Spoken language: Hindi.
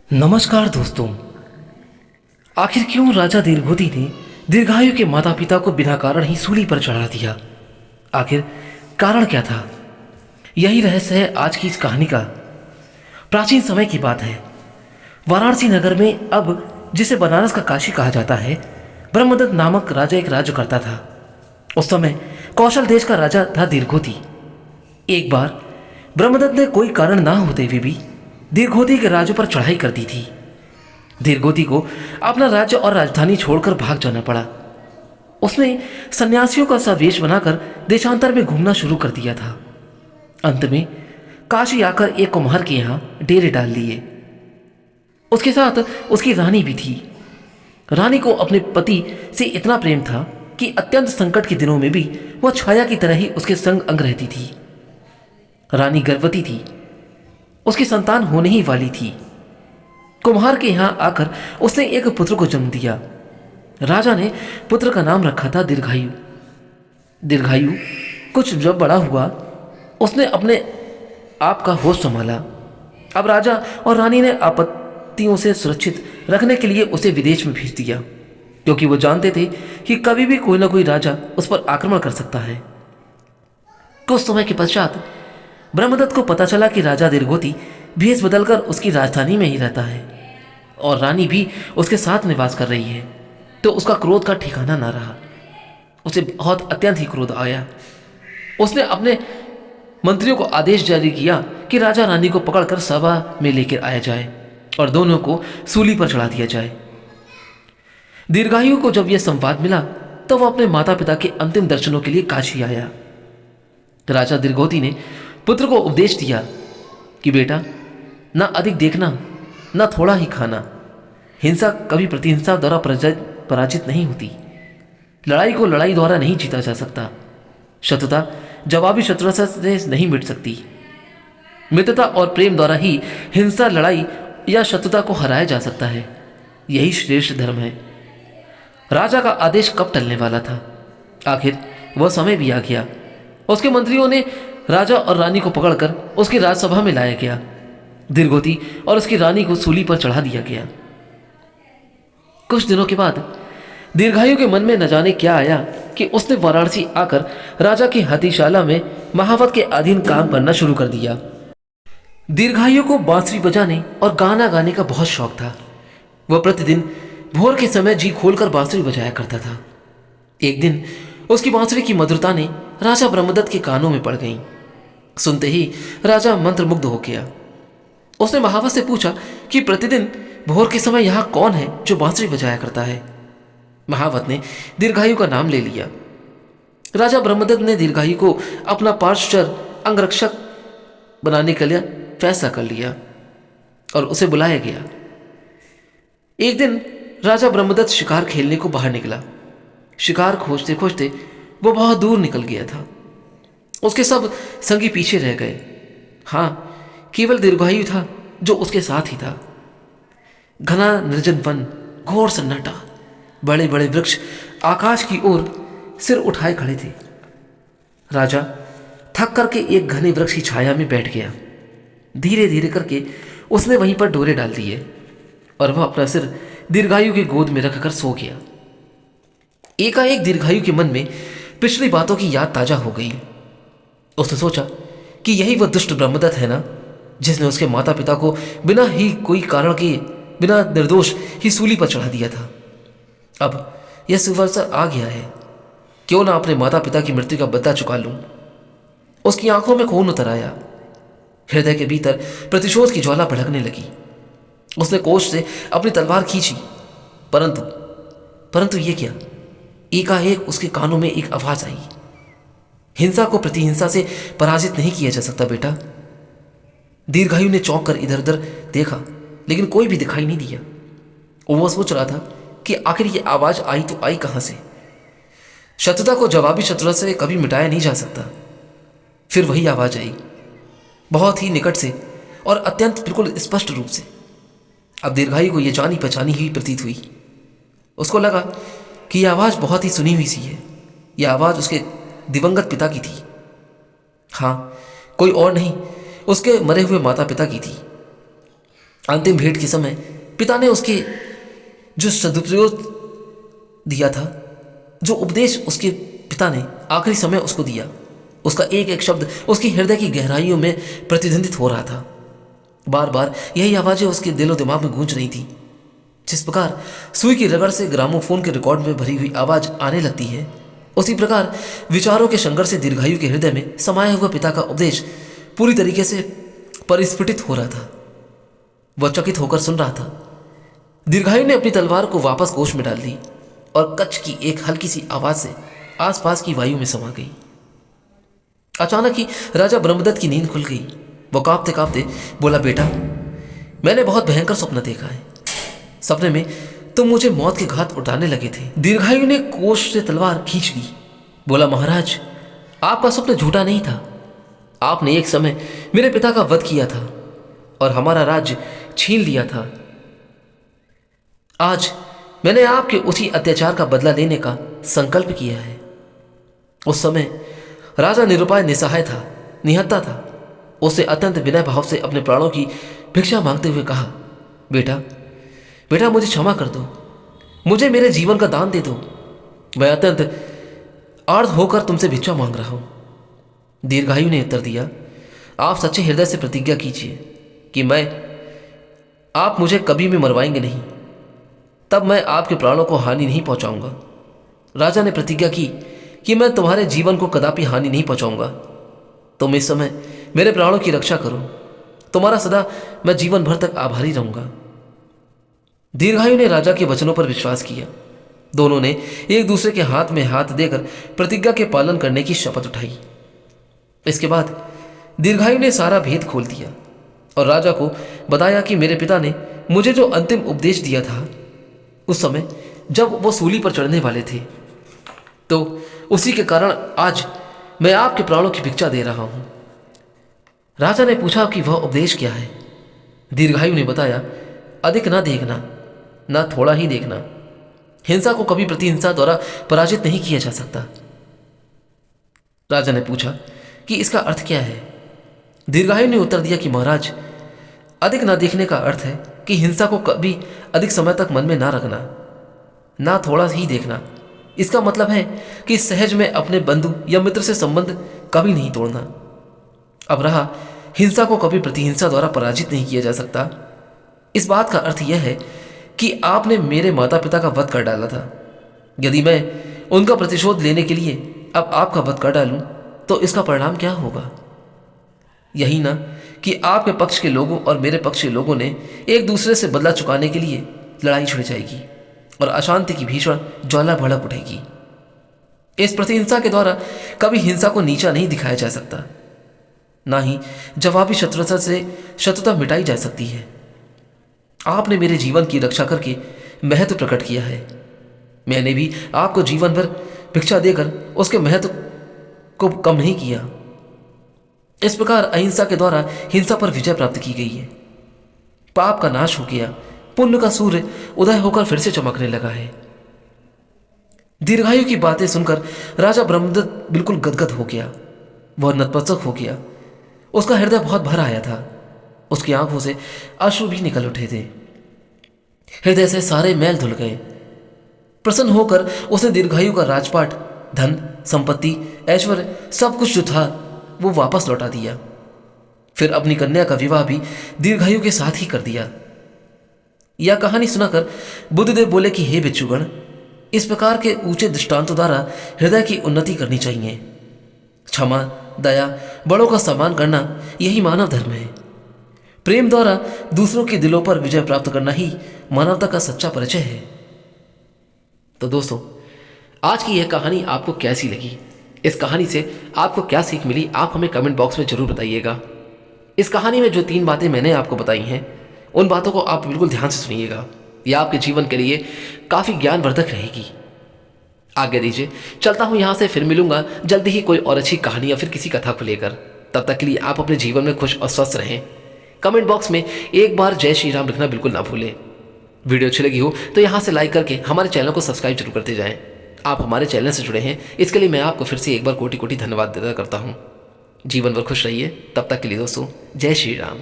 नमस्कार दोस्तों। आखिर क्यों राजा दीर्घोती ने दीर्घायु के माता पिता को बिना कारण ही सूली पर चढ़ा दिया? आखिर कारण क्या था? यही रहस्य है आज की इस कहानी का। प्राचीन समय की बात है। वाराणसी नगर में, अब जिसे बनारस का काशी कहा जाता है, ब्रह्मदत्त नामक राजा एक राज्य करता था। उस समय कौशल देश का राजा था दीर्घोती। एक बार ब्रह्मदत्त ने कोई कारण ना होते हुए भी दीर्घोती के राज्य पर चढ़ाई कर दी थी। दीर्घोती को अपना राज्य और राजधानी छोड़कर भाग जाना पड़ा। उसने सन्यासियों का सा वेश बनाकर देशांतर में घूमना शुरू कर दिया था। अंत में काशी आकर एक कुम्हार के यहाँ डेरे डाल लिए। उसके साथ उसकी रानी भी थी। रानी को अपने पति से इतना प्रेम था कि अत्यंत संकट के दिनों में भी वह छाया की तरह ही उसके संग अंग रहती थी। रानी गर्भवती थी, उसकी संतान होने ही वाली थी। कुम्हार के यहां आकर उसने एक पुत्र को जन्म दिया। राजा ने पुत्र का नाम रखा था दीर्घायु। दीर्घायु कुछ जब बड़ा हुआ, उसने अपने आप का होश संभाला। अब राजा और रानी ने आपत्तियों से सुरक्षित रखने के लिए उसे विदेश में भेज दिया, क्योंकि वो जानते थे कि कभी भी कोई ना कोई राजा उस पर आक्रमण कर सकता है। कुछ समय के पश्चात ब्रह्मदत्त को पता चला कि राजा दीर्घोती भेष बदलकर उसकी राजधानी में ही रहता है और रानी भी उसके साथ निवास कर रही है। तो उसका क्रोध का ठिकाना ना रहा। उसे बहुत अत्यंत ही क्रोध आया। उसने अपने मंत्रियों को आदेश जारी किया कि राजा रानी को पकड़कर सभा में लेकर आया जाए और दोनों को सूली पर चढ़ा दिया जाए। दीर्घायु को जब यह संवाद मिला तो वह अपने माता पिता के अंतिम दर्शनों के लिए काशी आया। राजा दीर्घोती ने पुत्र को उपदेश दिया कि बेटा, ना अधिक देखना, ना थोड़ा ही खाना। हिंसा कभी प्रतिहिंसा द्वारा पराजित नहीं होती। लड़ाई को लड़ाई द्वारा नहीं जीता जा सकता। शत्रुता जवाबी शत्रुता से नहीं मिट सकती। मित्रता और प्रेम द्वारा ही हिंसा, लड़ाई या शत्रुता को हराया जा सकता है। यही श्रेष्ठ धर्म है। राजा का आदेश कब टलने वाला था? आखिर वह समय भी आ गया। उसके मंत्रियों ने राजा और रानी को पकड़कर उसकी राजसभा में लाया गया। दीर्घोती और उसकी रानी को सूली पर चढ़ा दिया गया। कुछ दिनों के बाद दीर्घायु के मन में न जाने क्या आया कि उसने वाराणसी आकर राजा की हाथीशाला में महावत के अधीन काम करना शुरू कर दिया। दीर्घायु को बांसुरी बजाने और गाना गाने का बहुत शौक था। वह प्रतिदिन भोर के समय जी खोलकर बांसुरी बजाया करता था। एक दिन उसकी बांसुरी की मधुरता ने राजा ब्रह्मदत्त के कानों में पड़ गई। सुनते ही राजा मंत्रमुग्ध हो गया। उसने महावत से पूछा कि प्रतिदिन भोर के समय यहां कौन है जो बांसुरी बजाया करता है। महावत ने दीर्घायु का नाम ले लिया। राजा ब्रह्मदत्त ने दीर्घायु को अपना पार्षद अंगरक्षक बनाने के लिए फैसला कर लिया और उसे बुलाया गया। एक दिन राजा ब्रह्मदत्त शिकार खेलने को बाहर निकला। शिकार खोजते खोजते वो बहुत दूर निकल गया था। उसके सब संगी पीछे रह गए। हाँ, केवल दीर्घायु था जो उसके साथ ही था। घना निर्जन वन, घोर सन्नाटा, बड़े बड़े वृक्ष आकाश की ओर सिर उठाए खड़े थे। राजा थक करके एक घने वृक्ष की छाया में बैठ गया। धीरे धीरे करके उसने वहीं पर डोरे डाल दिए और वह अपना सिर दीर्घायु की गोद में रखकर सो गया। एकाएक दीर्घायु के मन में पिछली बातों की याद ताजा हो गई। उसने सोचा कि यही वह दुष्ट ब्रह्मदत्त है ना, जिसने उसके माता पिता को बिना ही कोई कारण के, बिना निर्दोष ही सूली पर चढ़ा दिया था। अब यह सुअवसर आ गया है। क्यों ना अपने माता पिता की मृत्यु का बदला चुका लूं। उसकी आंखों में खून उतर आया। हृदय के भीतर प्रतिशोध की ज्वाला भड़कने लगी। उसने कोष से अपनी तलवार खींची, परंतु ये क्या? एकाएक उसके कानों में एक आवाज आई, हिंसा को प्रतिहिंसा से पराजित नहीं किया जा सकता बेटा। दीर्घायु ने चौंक कर इधर उधर देखा, लेकिन कोई भी दिखाई नहीं दिया। वो सोच रहा था कि आखिर ये आवाज आई तो आई कहां से। शत्रुता को जवाबी शत्रुता से कभी मिटाया नहीं जा सकता। फिर वही आवाज आई, बहुत ही निकट से और अत्यंत बिल्कुल स्पष्ट रूप से। अब दीर्घायु को यह जानी पहचानी ही प्रतीत हुई। उसको लगा कि यह आवाज बहुत ही सुनी हुई सी है। यह आवाज उसके दिवंगत पिता की थी। हाँ, कोई और नहीं, उसके मरे हुए माता पिता की थी। अंतिम भेंट के समय पिता ने उसके जो सदुपयोग दिया था, जो उपदेश उसके पिता ने आखिरी समय उसको दिया, उसका एक एक शब्द उसके हृदय की गहराइयों में प्रतिध्वनित हो रहा था। बार बार यही आवाज़ें उसके दिलो दिमाग में गूंज रही थी। जिस प्रकार सुई की रगड़ से ग्रामोफोन के रिकॉर्ड में भरी हुई आवाज़ आने लगती है, उसी प्रकार विचारों के संघर्ष से दीर्घायु के हृदय में समाया हुआ पिता का उपदेश पूरी तरीके से परिस्फुटित हो रहा था। वह चकित होकर सुन रहा था। दीर्घायु ने अपनी तलवार को वापस गोश में डाल दी और कच की एक हल्की सी आवाज से आसपास की वायु में समा गई। अचानक ही राजा ब्रह्मदत्त की नींद खुल गई। वो कांपते कांपते बोला, बेटा, मैंने बहुत भयंकर स्वप्न देखा है। सपने में तुम मुझे मौत के घाट उतारने लगे थे। दीर्घायु ने कोष से तलवार खींच ली। बोला, महाराज, आपका स्वप्न झूठा नहीं था। आपने एक समय मेरे पिता का वध किया था और हमारा राज्य छीन लिया था। आज मैंने आपके उसी अत्याचार का बदला लेने का संकल्प किया है। उस समय राजा निरुपाय निसहाय था, निहत्था था। उससे अत्यंत विनय भाव से अपने प्राणों की भिक्षा मांगते हुए कहा, बेटा, बेटा, मुझे क्षमा कर दो, मुझे मेरे जीवन का दान दे दो। मैं अत्यंत आर्द्र होकर तुमसे भिक्षा मांग रहा हूं। दीर्घायु ने उत्तर दिया, आप सच्चे हृदय से प्रतिज्ञा कीजिए कि आप मुझे कभी भी मरवाएंगे नहीं, तब मैं आपके प्राणों को हानि नहीं पहुंचाऊंगा। राजा ने प्रतिज्ञा की कि मैं तुम्हारे जीवन को कदापि हानि नहीं पहुंचाऊंगा। तुम इस समय मेरे प्राणों की रक्षा करो, तुम्हारा सदा मैं जीवन भर तक आभारी रहूंगा। दीर्घायु ने राजा के वचनों पर विश्वास किया। दोनों ने एक दूसरे के हाथ में हाथ देकर प्रतिज्ञा के पालन करने की शपथ उठाई। इसके बाद दीर्घायु ने सारा भेद खोल दिया और राजा को बताया कि मेरे पिता ने मुझे जो अंतिम उपदेश दिया था, उस समय जब वो सूली पर चढ़ने वाले थे, तो उसी के कारण आज मैं आपके प्राणों की भिक्षा दे रहा हूं। राजा ने पूछा कि वह उपदेश क्या है। दीर्घायु ने बताया, अधिक ना देखना, ना थोड़ा ही देखना। हिंसा को कभी प्रतिहिंसा द्वारा पराजित नहीं किया जा सकता। राजा ने पूछा कि इसका अर्थ क्या है। दीर्घायु ने उत्तर दिया कि महाराज, अधिक ना देखने का अर्थ है कि हिंसा को कभी अधिक समय तक मन में ना रखना, ना थोड़ा ही देखना। इसका मतलब है कि सहज में अपने बंधु या मित्र से संबंध कभी नहीं तोड़ना। अब रहा, हिंसा को कभी प्रतिहिंसा द्वारा पराजित नहीं किया जा सकता। इस बात का अर्थ यह है कि आपने मेरे माता पिता का वध कर डाला था। यदि मैं उनका प्रतिशोध लेने के लिए अब आपका वध कर डालूं, तो इसका परिणाम क्या होगा? यही ना कि आपके पक्ष के लोगों और मेरे पक्ष के लोगों ने एक दूसरे से बदला चुकाने के लिए लड़ाई छिड़ जाएगी और अशांति की भीषण ज्वाला भड़क उठेगी। इस प्रतिहिंसा के द्वारा कभी हिंसा को नीचा नहीं दिखाया जा सकता, ना ही जवाबी शत्रुता से शत्रुता मिटाई जा सकती है। आपने मेरे जीवन की रक्षा करके महत्व प्रकट किया है। मैंने भी आपको जीवन भर भिक्षा देकर उसके महत्व को कम नहीं किया। इस प्रकार अहिंसा के द्वारा हिंसा पर विजय प्राप्त की गई है। पाप का नाश हो गया, पुण्य का सूर्य उदय होकर फिर से चमकने लगा है। दीर्घायु की बातें सुनकर राजा ब्रह्मदत्त बिल्कुल गदगद हो गया। वह नतमस्तक हो गया। उसका हृदय बहुत भर आया था। उसकी आंखों से अश्रु भी निकल उठे थे। हृदय से सारे मैल धुल गए। प्रसन्न होकर उसने दीर्घायु का राजपाट, धन, संपत्ति, ऐश्वर्य, सब कुछ जो था वो वापस लौटा दिया। फिर अपनी कन्या का विवाह भी दीर्घायु के साथ ही कर दिया। यह कहानी सुनाकर बुद्धदेव बोले कि हे भिक्षुगण, इस प्रकार के ऊंचे दृष्टांतों द्वारा हृदय की उन्नति करनी चाहिए। क्षमा, दया, बड़ों का सम्मान करना, यही मानव धर्म है। प्रेम द्वारा दूसरों के दिलों पर विजय प्राप्त करना ही मानवता का सच्चा परिचय है। तो दोस्तों, आज की यह कहानी आपको कैसी लगी? इस कहानी से आपको क्या सीख मिली, आप हमें कमेंट बॉक्स में जरूर बताइएगा। इस कहानी में जो 3 बातें मैंने आपको बताई हैं, उन बातों को आप बिल्कुल ध्यान से सुनिएगा। यह आपके जीवन के लिए काफ़ी ज्ञानवर्धक रहेगी। आगे दीजिए, चलता हूँ यहाँ से। फिर मिलूंगा जल्दी ही कोई और अच्छी कहानी या फिर किसी कथा को लेकर। तब तक के लिए आप अपने जीवन में खुश और स्वस्थ रहें। कमेंट बॉक्स में एक बार जय श्री राम लिखना बिल्कुल ना भूलें। वीडियो अच्छी लगी हो तो यहाँ से लाइक करके हमारे चैनल को सब्सक्राइब जरूर करते जाएं। आप हमारे चैनल से जुड़े हैं, इसके लिए मैं आपको फिर से एक बार कोटि कोटि धन्यवाद देता करता हूँ। जीवन भर खुश रहिए। तब तक के लिए दोस्तों, जय श्री राम।